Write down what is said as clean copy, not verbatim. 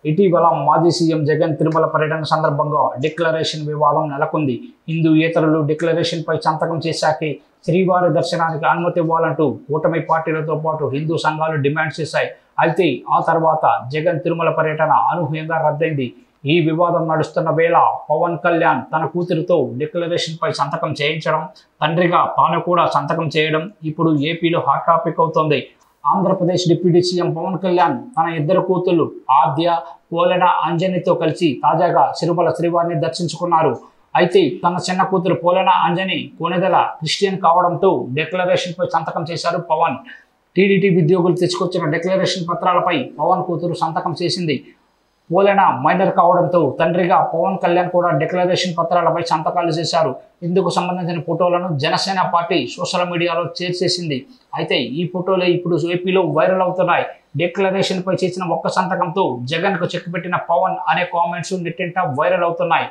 ఇటీవల మాజీ సీఎం జగన్ తిరుమల పర్యటన సందర్భంగా డిక్లరేషన్ వివాదం నెలకొంది. హిందూయేతరులు డిక్లరేషన్ పై సంతకం చేశాకే శ్రీవారి దర్శనానికి అనుమతి ఇవ్వాలంటూ కూటమి పార్టీలతో పాటు హిందూ సంఘాలు డిమాండ్ చేశాయి. అయితే ఆ తర్వాత జగన్ తిరుమల పర్యటన అనూహ్యంగా రద్దయింది. ఈ వివాదం నడుస్తున్న వేళ పవన్ కళ్యాణ్ తన కూతురితో డిక్లరేషన్ పై సంతకం చేయించడం, తండ్రిగా తాను కూడా సంతకం చేయడం ఇప్పుడు ఏపీలో హాట్ టాపిక్ అవుతోంది. ఆంధ్రప్రదేశ్ డిప్యూటీ సీఎం పవన్ కళ్యాణ్ తన ఇద్దరు కూతుళ్లు ఆద్య, పోలెన అంజనితో కలిసి తాజాగా తిరుమల శ్రీవారిని దర్శించుకున్నారు. అయితే తన చిన్న కూతురు పోలెన అంజని కొణిదెల క్రిస్టియన్ కావడంతో డిక్లరేషన్ పై సంతకం చేశారు పవన్. టీడీటీ ఉద్యోగులు తెచ్చుకొచ్చిన డిక్లరేషన్ పత్రాలపై పవన్ కూతురు సంతకం చేసింది. పోలెన మైనర్ కావడంతో తండ్రిగా పవన్ కళ్యాణ్ కూడా డిక్లరేషన్ పత్రాలపై సంతకాలు చేశారు. ఇందుకు సంబంధించిన ఫోటోలను జనసేన పార్టీ సోషల్ మీడియాలో షేర్ చేసింది. అయితే ఈ ఫోటోలు ఇప్పుడు ఏపీలో వైరల్ అవుతున్నాయి. డిక్లరేషన్ పై చేసిన ఒక్క సంతకంతో జగన్ కు చెక్ పెట్టిన పవన్ అనే కామెంట్స్ నెట్టింట వైరల్ అవుతున్నాయి.